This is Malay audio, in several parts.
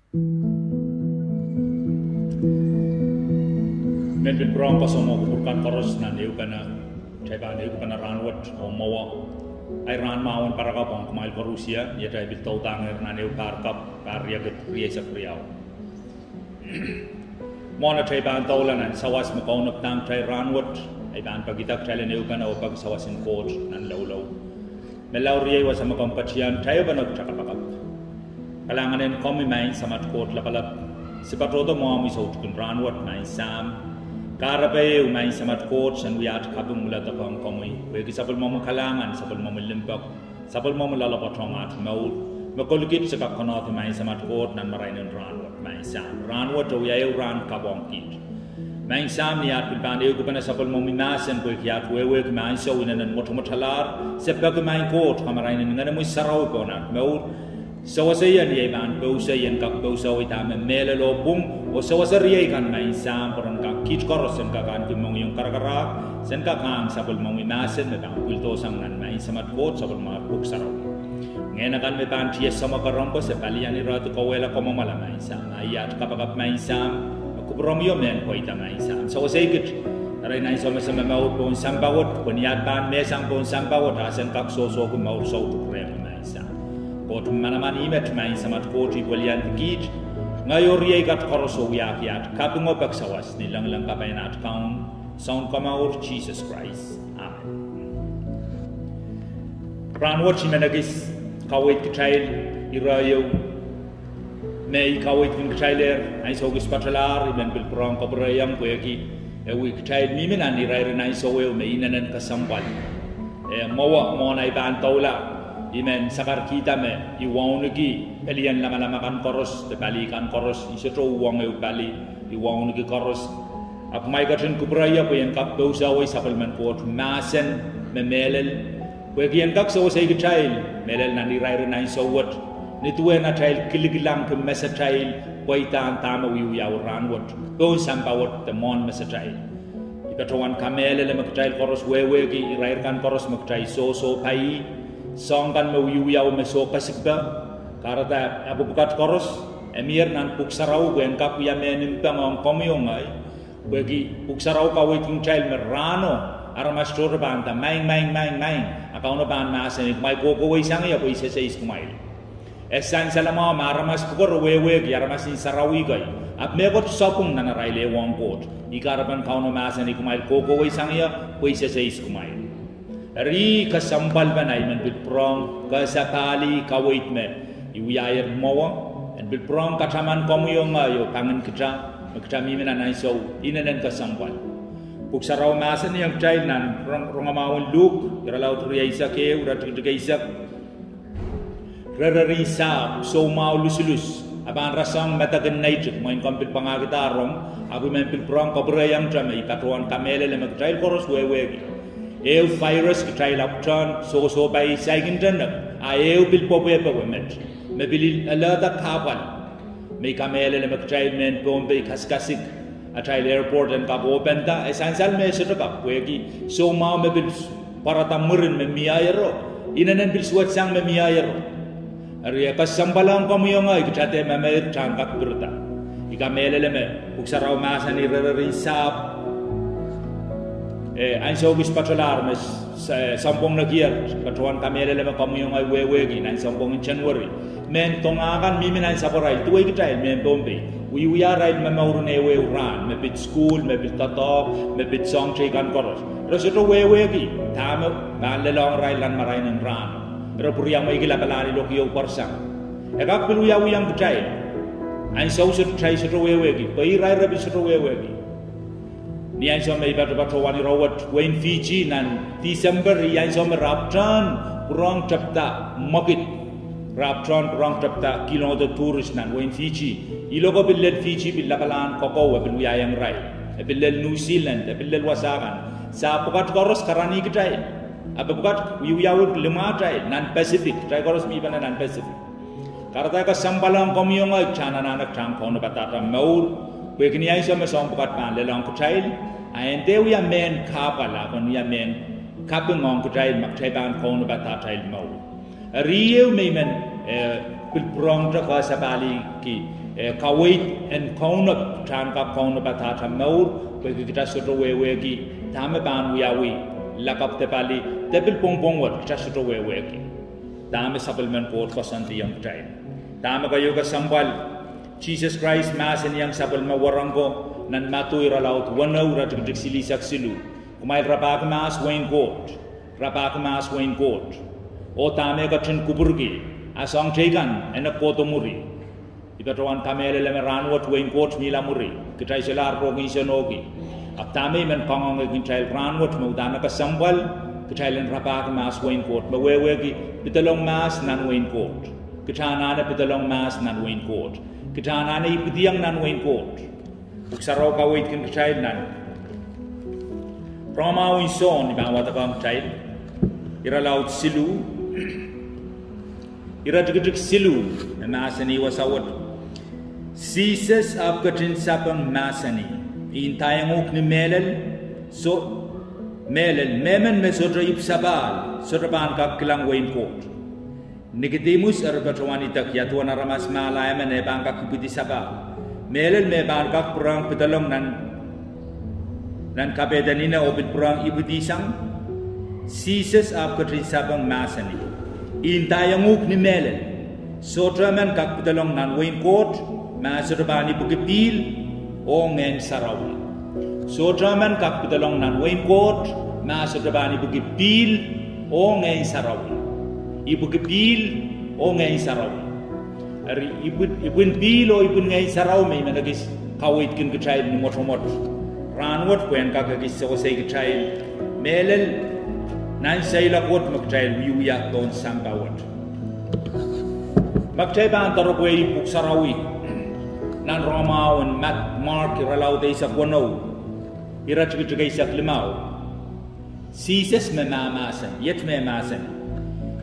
Men bin brong pasomo bukan koros nan eu kana taiban eu kana ranwat o mawa ai ran mawan para ka pong kumail ko Rusia ya tai bil tau tang nan eu par kap karya get kriya sa kriyaw mona taiban taulan sawas mo kaunap tang tai ranwat ai ban pagitak tailen eu kana o pag sawasin coach nan lawlaw melaw riya wa sama kompatian tayo banag chakapakap kalanganen komi main samat coach lapalap sipatodo mo ami sa utkun ranwat main sam Karape umay samat coach and we at kabung mula tapang komoy. Wegi sapal mo kalangan, sapal mo limpak, sapal mo lalapatong at maul. Makulukit sa kakonot umay samat coach nan maray ng ranwat may sam. Ranwat o yayaw ran kabong kit. May sam niya at pilpaniw ko pa na sapal mo minasan ko ikiat wewe kumain sa unanan motomatalar. Sepag umay coach kamaray ng nga na mo saraw ko na maul. Sawasayan yay man bausayan kak bausaw itame melalopung o sawasariyay kan main sam parang kak kit koros sen kakan kimong yung karakara sen kakang sabol mong inasen na kulto sang nan main samat kot sabol mga buksaraw ngayon kan may pan tiya sama karompo sa palian iratu kawela ko mamala main sam ayat kapagap main sam kubrom yo men ko ita main sam sawasay kit aray na sama sama mau pon sambawot kunyat ban mesang pon sambawot asen kak soso ko mau so to prem main sam Kot manaman imet main samat koti walian gid ngayor yay gat koroso yak yak kapung obak sawas nilang lang kapay na at kaun sound kamaur Jesus Christ amen ranwat si menagis kawit kitail irayo may kawit kin kitailer ay sogis patalar iben bil prong kabrayam ko yaki ewi kitail miminan irayo na isowew may inanan kasambal mawa mo na iban tawla Imen sakar kita me iwaunugi pelian lama-lama kan koros tekali kan koros isetro uang eu kali iwaunugi koros ap mai gatin kubraya ko yang kap dosa wai supplement pot masen memelel ko yang kak so sai gitail melel nani rairu nai so wat ni tuwe na tail kiligilang ke mesatail koi tan tama wiu ya ran wat go sampawat the mon mesatail ipatawan kamele le maktail koros wewe gi rair kan koros maktai so pai songkan me wiu me so kasikba karata abu bukat koros emir nan puksarau guen kap ya menim pangong komyong ai bagi puksarau ka waiting child merano aramas tor banta main akauna ban masen mai go wai sang ya poi se ismail esan salama maramas pukor wewe gi aramas in sarawi gai ab me got sapung nan raile wong pot ikarapan kauna masen ikmail go wai sang ya poi se ismail Ri kasambal banay man bilprong kasakali kawait me iwiyayar mawa and bilprong kataman komuyong ayo pangan kita mimin anay so inanan kasambal puksaraw masan yang child nan rongamawon luk iralaw turiyaysa ke uratigaysa rararisa so mau lusulus aban rasang matagan naijik main kampil pangagitarong abu men bilprong kabrayang drama ikatuan kamele le magchild koros wewegi eu virus kita lapton so by second eu bil popo met me bil alada kapal me kamele le maktai men bombe kaskasik atai airport and kap open ta essential me seto kap wegi so mau me bil para tamurin me miayro inanen bil suat sang me miayro ari kasambalang komuyonga kita te me tangkap berta ikamele le me uksaraw masani risap Anso gis patolar mes sampong nagier katuan kamele le makamuyong ay wewegi nan sampong in January men tongakan miminan saporay tuwe kita men bombe we are right mamawrun ewe ran me bit school me bit tato me bit song kan koros reseto wewegi tama ngan le long rai lan maray nan ran pero puriang may gila balani lokyo parsang ekak pilu yaw yang kita anso set try seto wewegi pai rai rabi seto wewegi Niyan so may bato wani rawat Wayne Fiji nan December yan so raptran kurang chapta makit raptran kurang chapta kilometer tourist nan Wayne Fiji ilogo billel Fiji billakalan koko wa bilu yang rai billel New Zealand billel wasakan sa pukat koros karani kitai apa pukat wiuyawut lima tai nan Pacific tai koros mi bana nan Pacific karata ka sambalang komyonga chana nanak chang kono batata maur Begini ay sa masong pukat pan lelang kutail ayen dewi ya men kapala kon ya men kapengong kutail maktai ban kono batatail mau rieu me men bilprong tra ka sabali ki kawait en kaunap tran ka kaunap ta maur pe kita soto wewe ki tame ban wiawi lakap te pali te bil pong wat kita soto wewe ki tame supplement port ko santi yang trai tame ka yoga sambal Jesus Christ mas en yang sabal ma warango nan matu ira laut wanau ra dik sili saksilu kumai rabak mas wain court o tame ka tin kuburgi asong tegan en ko to muri ibatawan kamele le ranwot wain court mila muri kita selar ro ngi senogi aptame men pangong ngi trail ranwot mo dana ka sambal kita len rabak mas wain court ma wewe gi bitalong mas nan wain court kita na bitalong mas nan wain court kita na ipdiang nan wain court uksaro ka wait kin kita nan Roma win son ba wata kam child ira laut silu ira dik silu masani wasawat Jesus abgatin sapang masani in tayangok ni melel so melel memen mesodra ipsabal sodraban ka kilang wain court Nicodemus arbatwani tak yatwana ramas malaya men e bangka kupiti sabal melel me bangka perang pedalong nan kabedanina obit perang ibudisang Jesus abgatin sapang masani in tayangok ni melel sodraman ka pedalong nan wain court masodabani bugipil o ngen sarawi sodraman ka pedalong nan wain court masodabani bugipil o ngen sarawi ibu kepil o ngai sarau ari ibun bil o ibun ngai sarau mai managis kawit kin ketrail ni motomot ranwot kwen ka gis so sei ketrail melel nan sei la kot maktrail yu ya don sambawat maktrail ban taro kwe ipuk sarawi nan Roma on Mark iralau de sa kono ira chigay sa limao Jesus me mamasan yet me masan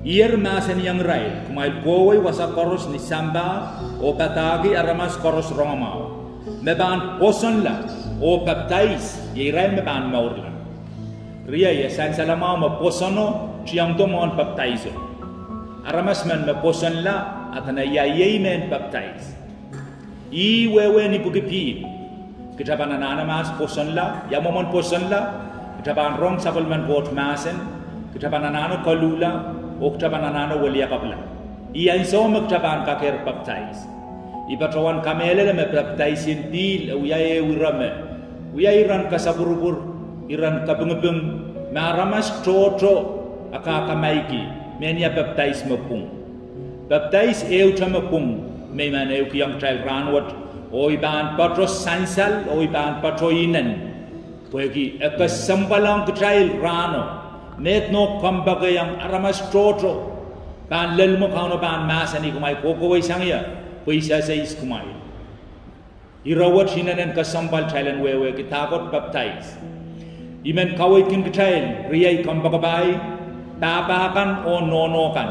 Ier masan yang rai, kumai gowai wasa koros ni samba, o patagi aramas koros Romao. Meban poson la, o baptize, ye rai meban maurla. Ria ye san salamao me posono, chiang domon baptizo. Aramas men me poson la, atana ya ye men baptize. I wewe ni bugipi, kita banana mas poson la, ya momon poson la, kita ban rong sabelman bot masen, kita banana kolula, Oktaban anana walia kapla. Iyan so maktaban kaker baptize. Ibatawan kamele me baptize in bil uyaye urame. Uyay ran kasaburubur iran kabungubung maramas toto akakamaiki menya baptize mapung. Baptize mapung may man yang child ranwat o iban patros sansal o iban patroinan. Pwegi ekasambalang child rano. Net no kambaga yang aramas toto ban lelmo kauno ban masani kumai koko wai sangya puisa sais kumai irawat hinanen kasambal thailand wewe kitakot baptize imen kawai kin kitail riyai kambaga bai tabakan o nono kan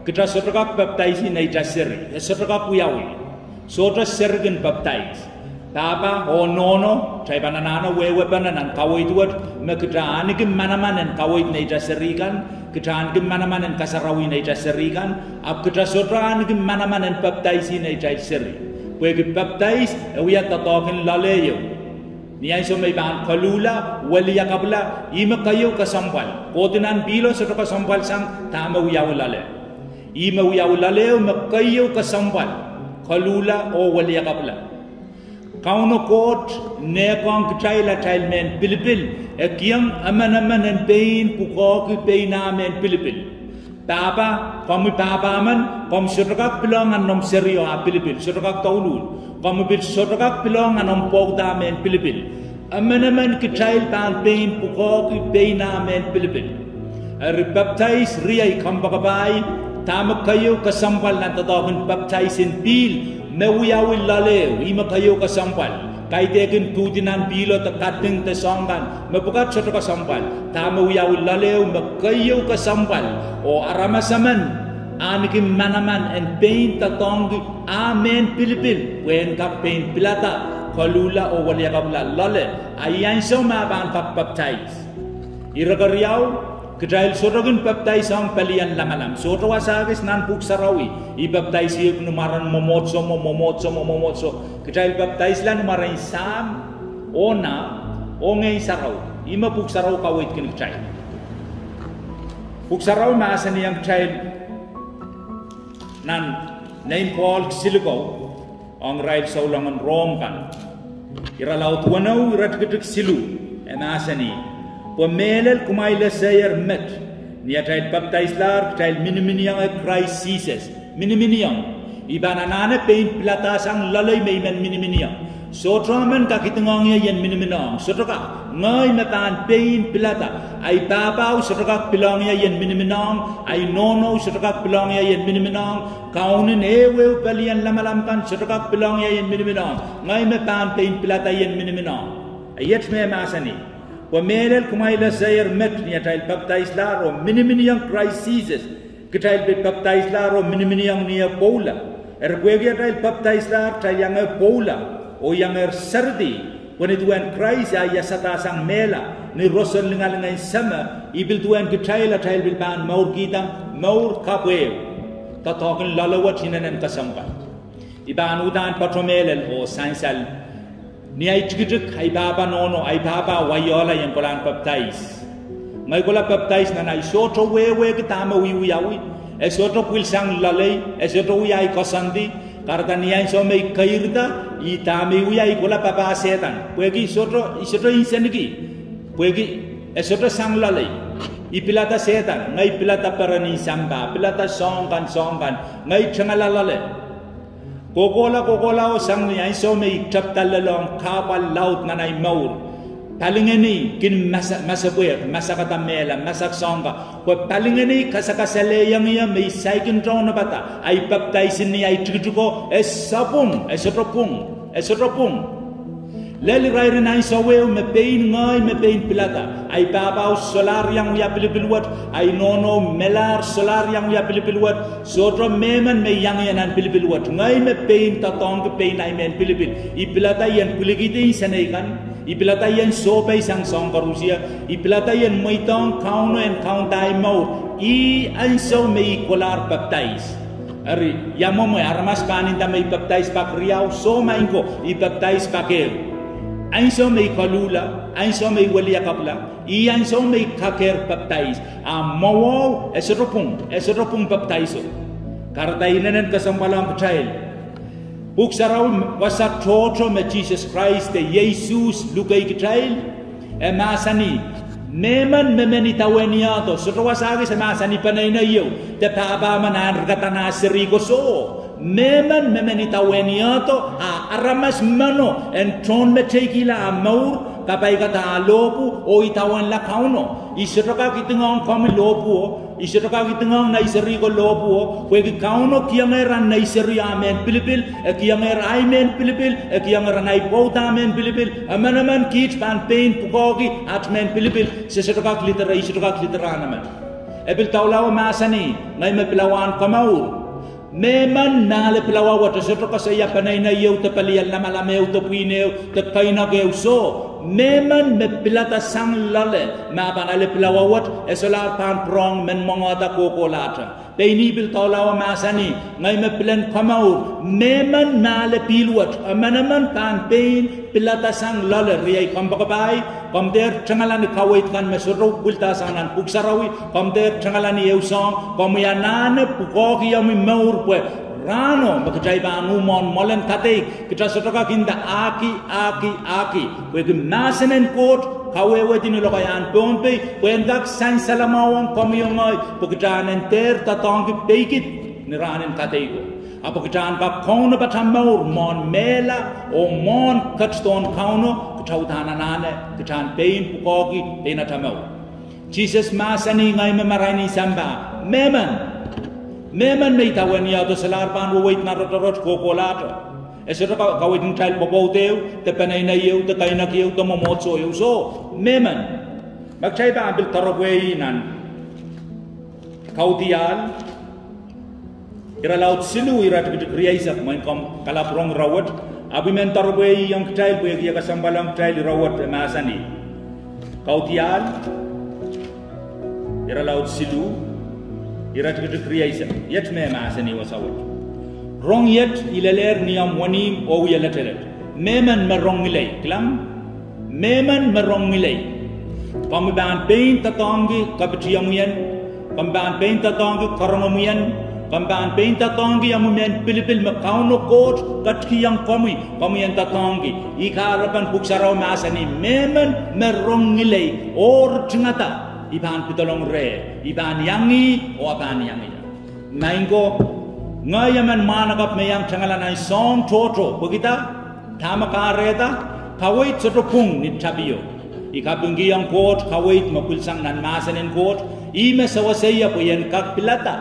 kita sotraka baptize ni jaseri sotraka puyawi sotra sergen baptize taba o nono chai banana wewe bananan kawai tuat mekita anigim manamanen kawai nei jaserikan kita anigim manamanen kasarawi nei jaserikan ab kita sotra anigim manamanen baptize nei jaseri wege baptize wiya tatokin laleyo niai so mai ban kalula waliya kabla ima kayo kasambal kotinan bilo sotra kasambal sang tama wiya lale ima wiya lale makayo kasambal kalula o waliya kabla Kauno court ne kong chaila child men pilipil ekiam aman en pain pukok pain amen pilipil tapa kamu tapa man kom sotrak pilong anom serio a pilipil sotrak taulul kamu bil sotrak pilong anom pogda men pilipil aman ki child pan pain pukok pain amen pilipil baptize riai kambakabai tamak kayo kasampal na tadakon baptize in pil Mewiyawil laleo, ima kayo kasampal. Kahit ekin tudinan bilo takating tesonggan, mabukat sa kasampal. Tamawiyawil laleo, makayo kasampal. O aramasaman, anikim manaman and pain tatonggi, amen pilipil. Wen ka pain pilata, kalula o waliya kabla lale. Ayan so maban baptize. Iragariyaw, Ketail sotokin baptize ang palian lamalam. Soto wasagis nan puksarawi. I baptize yung numaran momotso. Ketail baptize la numaran sam ona o ngay saraw. Ima puksaraw kawit kin ketail. Puksaraw maasan niyang ketail nan name Paul Siligaw ang rail sa ulangan Rome kan. Iralaw tuwanaw iratkitik silu. Maasan ni Pamelel kumaila sayer met niya tayo baptize lar tayo miniminiang Christ Jesus miniminiang ibana nana pain platas ang lalay may men miniminiang so traman kakitungang yan miniminiang so ka ngay matan pain plata ay babaw so ka pilang yan miniminiang ay nono so ka pilang yan miniminiang kaunin ewe palian lamalamkan so ka pilang yan miniminiang ngay matan pain plata yan miniminiang ayat may masani Pamelel kumaila sayer met niya tayo baptize laro miniminiang Christ Jesus kita tayo baptize laro miniminiang niya Paula erkwegi tayo baptize lar tayo yang Paula o yang serdi when it went Christ ay satasang mela ni rosal ngay sama ibil tuan kita tayo bilban maur kita maur kapwe tatokin lalawat hinanan kasampan iban udan patromelel o sansal ni ay tigiduk ay baba nono ay baba wayola yang kolan baptize ngay kola baptize na ay soto wewe kitama wiwiyawi e soto pilsang lalay e soto wiyay kosandi karta ni ay so may kairda itami wiyay kola baba setan pwegi soto insanigi pwegi e soto sang lalay ipilata setan ngay pilata parani samba pilata songkan ngay changalalale Kokola o sang niya so may chaptalalong kapal laut na nay maur. Palingani kin masapuer, masakatamela, masaksongka. Ko palingani kasakasaleyang niya may saikin drone na bata. Ay baptizin niya ay tigutuko esapung. Leli rai na so weo me pain pilata. Ay babaw solar yang ya pilipilwat. Ay nono melar solar yang ya pilipilwat. Sotro meman me yang yanan pilipilwat. Ngay me pain tatong ke pain ay men pilipil. Ipilata yan kuligiti sanaykan. Ipilata yan sopay sang song karusia. Ipilata yan moitong kauno and kauntay mo. I anso me kolar baptize. Ari yamo mo armas paninda may baptize pak riyaw so mainko I baptize pakel. Ainso may kalula, ainso may walia kapla, ianso may kaker baptize. Mawaw, esotropong baptizo. Kartainan kasampalang child. Buksaraw wasak toto me Jesus Christ de Jesus lukay child. Masani, meman memenitaweniato. Sotrawasagi sa masani panay na iyo. Te paabamanan katana sirigo so. Meman memenitaweniato aramas mano en tron metekila maur kapay kata lopu o itawan la kauno isiraka kitungang kami lopu isiraka kitungang na isirigo lopu kwegi kauno kiangeran na isiri amen pilipil kianger amen pilipil kianger nai pauta amen pilipil amanaman kit pan pain pukogi at men pilipil sisiraka klitera naman ebil taulaw masani ngay mepilawan kamaur Meman nale pelawa wata soto kasaya panay na yaw te palian lamalameu te puineu te kainageu so meman me pilata sang lale ma panale pelawa wat esolar pan prong men mongata kokolata peini bil taulawa masani ngai me pilan kamaur meman nale pilwat amanaman pan pein pilata sang lale riai kambakabai kamder changalan kawait kan mesoro bulta sanan puksarawi kamder changalan yeusong kamianan pukoki yami maur pwe rano makajai banu mon molen kate kita sotoka kinda aki pwe masanen kot kawewe dini lokayan pompe pwe ndak san salamawang kamiyongay pagkajaan enter tatong peikit niranen kate ko apa kajaan ka kauna batamaur mon mela o mon katston kauno Tautananane, Katan pain pukogi, Penatamau. Jesus masani ngay memarani samba. Meman may tawanya to salarpan wait na rotorot kokolata. Esero kawit ng child popoteo, te panay na iyo, te kainak iyo, te momotso iyo. So, meman. Magchay ba ambil tarogway nan kautial. Iralaut silu irat kriyaisa main kom kalaprong rawat. Abi mentor boy yang kecil boy dia kasambalang kecil rawat masani. Kautial ira laut silu ira tikit kriyaisa yet me masani wasawat rong yet ilaler niam wanim o yelatelet meman marongilay klam meman marongilay pamban pain tatongi kaptiamuyan pamban pain tatongi koronomuyan pamban pain tatongi amumen pilipil makauno coach katkiyang pamuyan tatongi ikarapan buksaraw masani meman marongilay or tingata iban pitolong re iban yangi o aban yangi maingo ngayaman managap mayang changalanay song toto bugita tamakareta kawait sotopung ni tabiyo ikabungi ang court kawait mapulsang nan masanin court ime sawasaya po yan kak pilata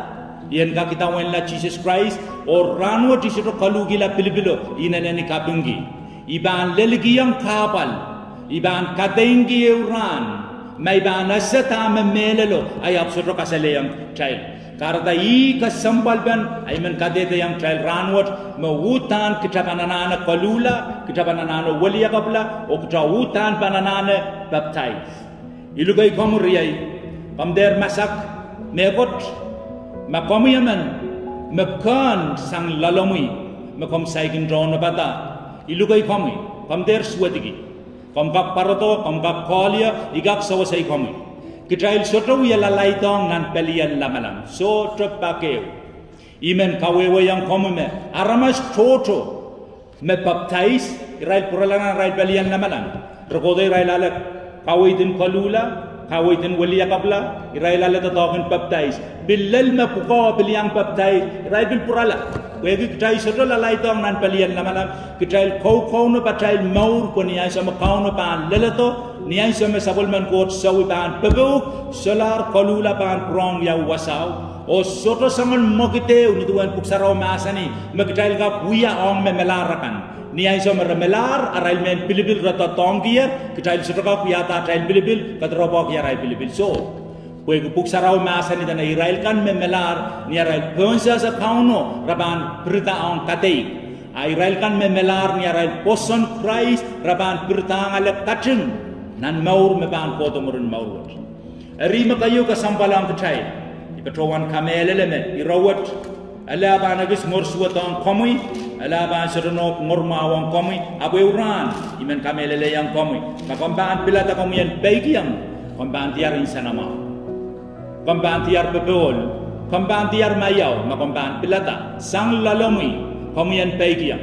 yan kakitawan la Jesus Christ o ranwa tisito kalugila pilipilo inanen ikabungi iban leligiyang kapal iban kadengi euran may banasa tama melelo ay absurdo kasalayang child karena kasambal ban ay man kadete yang child ranwat mawutan kita banana kalula kita banana walia kabla o kita wutan banana baptize ilugay komuriyay pamder masak megot makomiyaman makan sang lalomui makom saigin drone bata ilugay komi pamder suwadigi komkak paroto komkak kolia igak sawasay komi Kitrail soto yala laitong nan pelian lamalam soto pakeu imen kawewe yang komume aramas toto me baptize irail puralana rail pelian lamalam rokode irail ala kawaitin kalula kawaitin walia kabla irail ala tatokin baptize billal me puko biliang baptize irail bil purala wegi kitrail soto la laitong nan pelian lamalam kitrail kau no patrail maur koniya sama kau no pan lelato niay sama sabol man kot sawi ban pebuk solar kalula ban prong ya wasaw o soto sangon mokite unituan puksaraw masani magtail ka kuya ong me melarakan niay sama melar arail men pilibil rata tonggier kitail soto ka kuya ta tail pilibil kadrobok ya rai pilibil so Kuya puksaraw masani dan Israel kan me melar ni Israel ponsa sa kauno raban berita ong katay Israel kan me melar ni Israel poson Christ raban berita ngalap kacing nan maur me ban koto murun maurot rima kayo kasampalang kacay ipatrawan kameleleme irawat ala ba nagis morsuwatang komoy ala ba sadono mormawang komoy abweuran imen kamelele yang komoy kakombaan pilata komoyan baigiyang kombaan tiar insanama kombaan tiar bebol kombaan tiar mayaw makombaan pilata sang lalomi komoyan baigiyang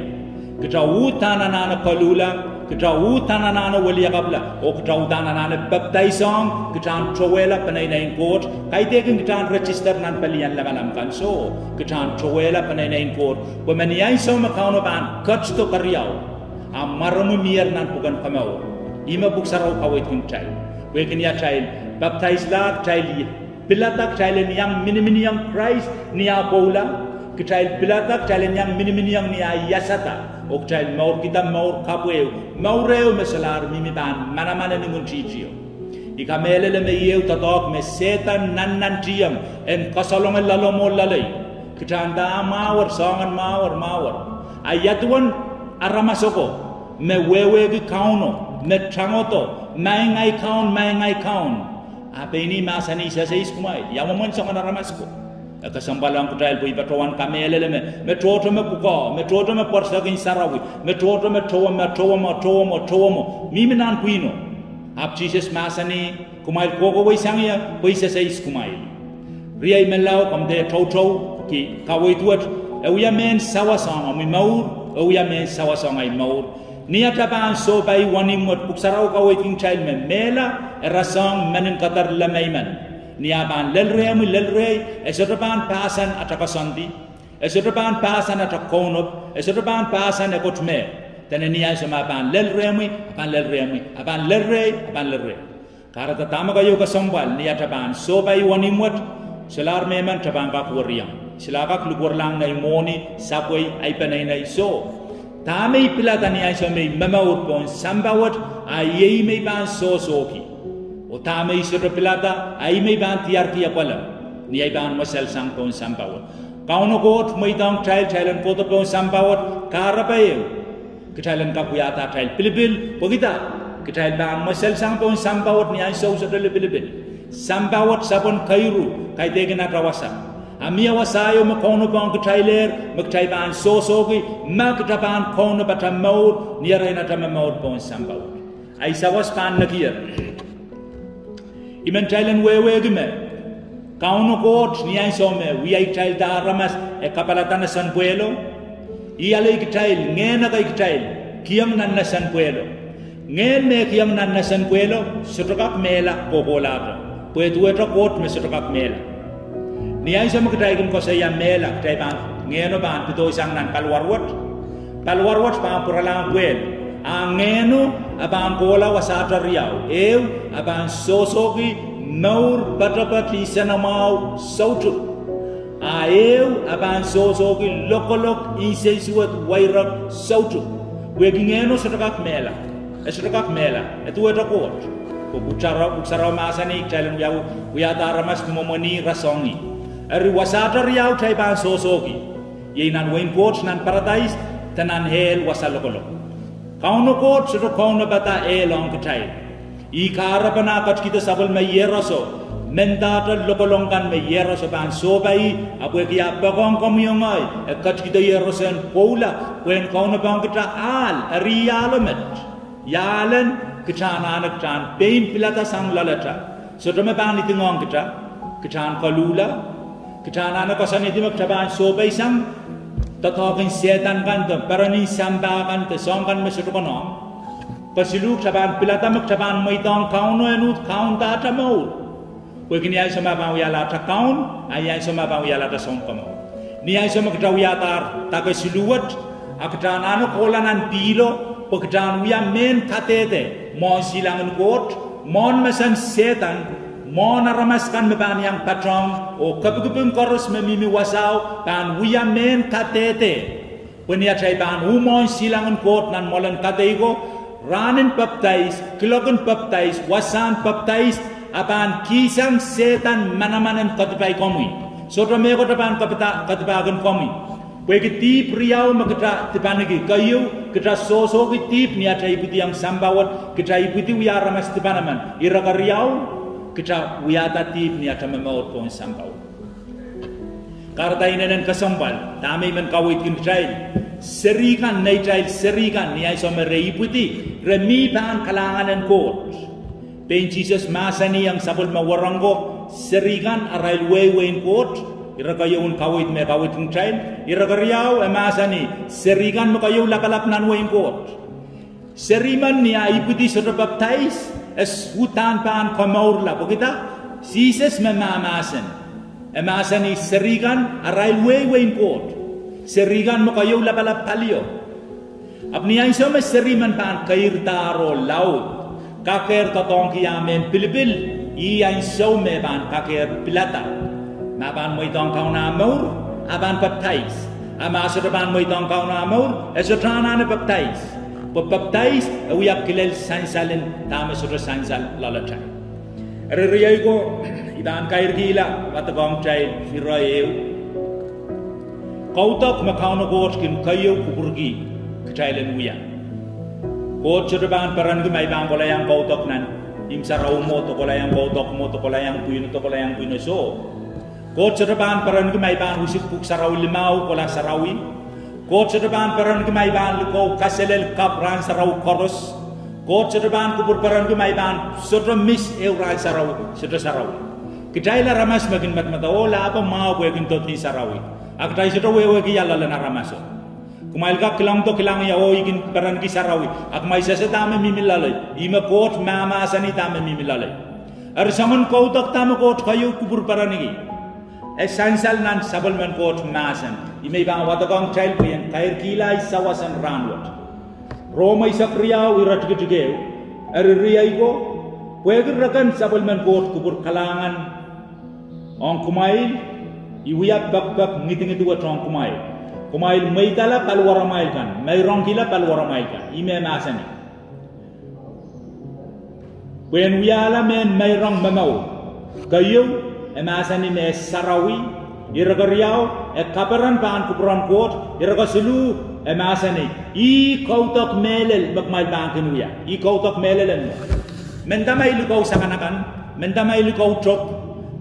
kita utanana kalula kita utanana walia kabla o kita utanana baptizong kita trowela panay na court kay tekin kita register nan palian lamalam kan so kita trowela panay na court pemaniay so makauno ban catch to karyaw amaramu mier nan bukan kamau ima buksaraw kawit kin child wekin ya child baptize la child pilatak child yang mini yang Christ niya paula kita pilatak child yang mini yang niya yasata o child maur kita maur kapweu maureu mesalar mimiban mana ningun chichio ikamelele me yeu tatok me setan nan tiam en kasalong lalomo lalay kita anda mawar sangan mawar ayatuan aramasoko me wewe gi kauno me changoto maingai kaun apa ini masani sa seis kumai yamon sangan aramasko kasambalang kutrail po ipatrawan kamelele me toto me puka me toto me porsagin sarawi me toto me tomo miminan puino ap Jesus masani kumail koko way sangya poisa sais kumail riyay melaw kamde toto ki kaway tuat awya men sawasang ami maur awya men sawasang ay maur niya taban so bay wanimot puksaraw kaway ting child me mela erasang manin katar lamayman niaban lelrey esotaban pasan atakasandi esotaban pasan atakonop esotaban pasan ekotme tene niya sama ban lelrey karata tamaga yo kasambal niya taban so bay wanimot selar meman taban ka kuryang silaka klugur lang na imoni sapway ay panay na iso tamay pilata niya sama mamaur pon sambawat ayay may ban soki utama isiro pilata ay may ban tiar pala ni ay ban masal sang pon sambawat kauno got may dang child ko to pon sambawat karapayo kitailan kapuyata child pilibil pogita kitailan ban masal sang pon sambawat ni ay so sa pilibil sambawat sabon kairu kai degena rawasa amia wasayo makono bang ketailer maktaiban sosogi maktaban kono batamod niarena tamamod bon sambawat ai sawas pan nakier imen tailen wewegime kauno kot ni ai some wi ai tail daramas e kapalatana san puelo I ale kitail ngena kai kitail kiam nan na san puelo ngen me kiam nan na san puelo sotokak mela popolata puetu eta kot me sotokak mela ni ai sama kitai kin ko saya mela kitai ban ngeno ban pito sang nan palwarwat pa puralang puel a ngeno abang bola wasata riau eu abang sosogi maur batapati sanamau sautu Aeu aban sosogi lokolok insesuat wairak sautu wegingeno sotokak mela etu eta kot ko bucara masani talen ya daramas momoni rasongi eri wasata riau tai ban sosogi yinan wain kot nan paradise tanan hel wasalokolok kauno kot soto kauno bata elong kitai I karapana kat kita sabal mayeraso mendata lokolongkan me yeroso ban sobai abu kia bagong komyongai kat kita yerosen pola wen kauna bang kita al rialomet yalen kitana anak tan pain pilata sang lalata so dome ban itingong kita kitan kalula kitana anak kosan itu mak taban sobai sang tatakin setan kan to parani samba kan te songkan mesutokono pasiluk taban pilata mak taban maitong kauno enut kaunta tamau Wegini ay sama bang wiyala ta kaun ay sama bang wiyala ta songkamo ni ay sama kita wiyatar taga siluwat akita nano kolanan pilo pagkitan wiya men katete mon silangan kot mon masan setan mon aramaskan meban yang patrong o kapugupun koros memimi wasaw ban wiya men katete wenia chay ban umon silangan kot nan molan katego ranin baptize kilogun baptize wasan baptize apan kisang setan mana-mana katapai komi soto meko tapan katapagan komi wegi tip riau makata tipanagi kayu kita sosogi tip ni ata iputi yang sambawat kita iputi wiara mas tipanaman iraka riau kita wiata tip ni ata memawat pon sambawat karta inen kasambal tami men kawit kin trail serikan nei trail serikan ni ay somere iputi remi pan kalanganan kot Ben Jesus masani yang sabul mawarango serigan railway wain court irakayo un kawit me kawit ng train irakariyaw masani serigan makayo lakalap nan wain court seriman niya iputi sa baptize es hutan paan kamaur la kita Jesus mamamasan masani serigan railway wain court serigan makayo lakalap palio apniya isama seriman paan kairtaro laut kaker tatong kiamen pilipil iyan so meban kaker pilata maban mo itong kauna maur aban baptize ama sotaban mo itong kauna maur esotana na baptize uyap kilel sansalin tama soto sansal lalata riyay ko iban kair gila watagong chay firayew kautak makauna kot kin kayo kuburgi kachailen uyan Kot sudaban paran gumay bang kolayang kautok nan imsaraw mo to kolayang kautok mo to kolayang puino so kot sudaban paran gumay bang usik puk saraw limaw kola sarawi kot sudaban paran gumay bang luko kaselel kapran saraw koros kot sudaban kubur paran gumay bang sudra mis euray saraw sudra saraw kitayla ramas magin matmata ola apa mau kwegin tot ni sarawi akitay sudra wewe yalla na ramaso Kumail ka kilang to kilang ya o igin paran ki sarawi ak may sa tama mimilalay ima kot mama sani tama mimilalay ar saman kautak tama kot kayo kubur paranigi sansal nan sabal man kot masan ima ibang watagong child pian kair kilay sawasan ranwat Roma isa kriyaw irat gitigew ar riyay ko pwegir rakan sabal man kot kubur kalangan on kumail iwiyap bakbak ngiting duwa tong kumail Kumail maitala palwara mail kan, may rongkila palwara mail kan, ime masani. When wiyala men may rong mamaw, kayo masani me sarawi, iragariyaw kaparan paan kupuran kot, iragasilu masani. I kautak melel magmail paan kinuya, I kautak melelen mo. Mendamay lukaw sa kanakan, mendamai li kautok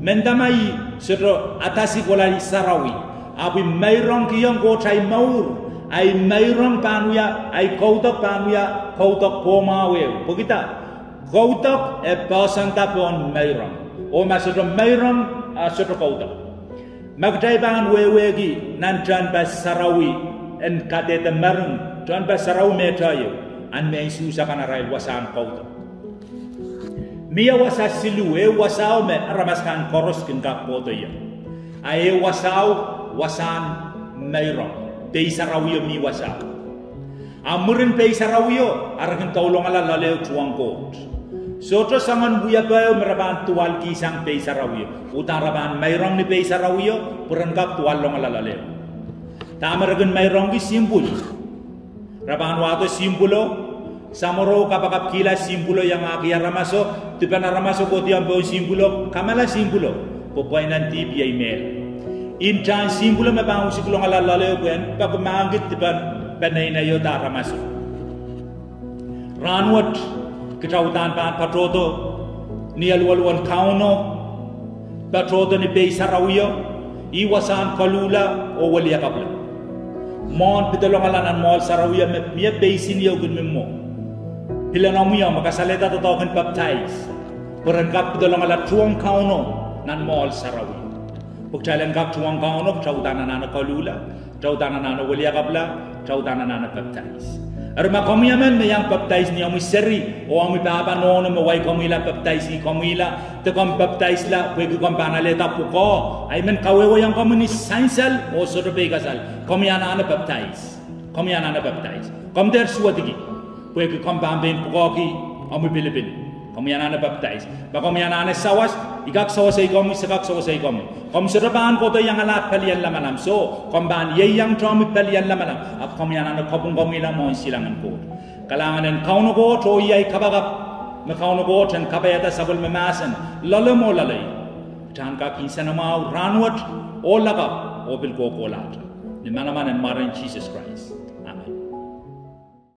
mendamai sero atasi kolari sarawi abi mairong kiyang ko chai maur ai mairong panuya ai kautok panuya kautok pomawe pokita kautok e pasanta pon mairong o masero mairong sero kautok magdai ban wewegi nan tran ba sarawi en kadeta marung tran ba sarawi metayo an me susa kana rai wasan kautok Mia wasa silu wasau me ramaskan koros kengkap foto ya. Ae wasau wasan mairong. Peisarawiyo mi wasau. Amurin peisarawiyo arakin tolong ala laleo tuang kot. Soto sangan buya bayo meraban tual kisang peisarawiyo. Utang raban mairong ni peisarawiyo perengkap tual long ala laleo. Tamarakin mairong ki simbol. Raban wato simbolo. Samoro kapakap kila simpulo yang akia ramaso tipan ramaso ko tiang bau simpulo kamala simpulo popoy nanti biya email intan simpulo mabang sikulo ngalalale ko yan pagmangit tipan panay na yo ta ramaso ranwat kitautan pan patroto ni alwalwan kauno patroto ni peisarawiyo iwasan kalula o walia kabla mon pitolong alanan mol sarawiya miya peisin yo kun memo Hilang yang makasalita to kan baptize. Berengkap dalam alat tuang kauno nan mall sarawi. Bukjalan kap tuang kauno cautan anak kalula, cautan anak walia kabla, cautan anak baptize. Arma kami aman yang baptize ni amu seri, o amu bapa nono mawai kamila baptize ni kamila, te kam baptize la, kue kam panaleta puko. Aimen kawewo yang kami ni sainsal o sorbe kasal. Kami anak baptize, kami anak baptize. Kami der suatigi. Kue ke kampamben pukoki amu Pilipin kami anak baptize ba kami anak sawas igak sawas ay kami sakak sawas ay kami serapan ko to yang alat palian lamanam so kamban ye yang tromi palian lamanam ap kami anak kapung kami la mon silangan ko kalangan kauno ko to yai kabagap me kauno ko tan kabayata sabul memasan lalamo lalai tan ka kinsana mau ranwat o lagap o bil ko kolat ni manaman and maran Jesus Christ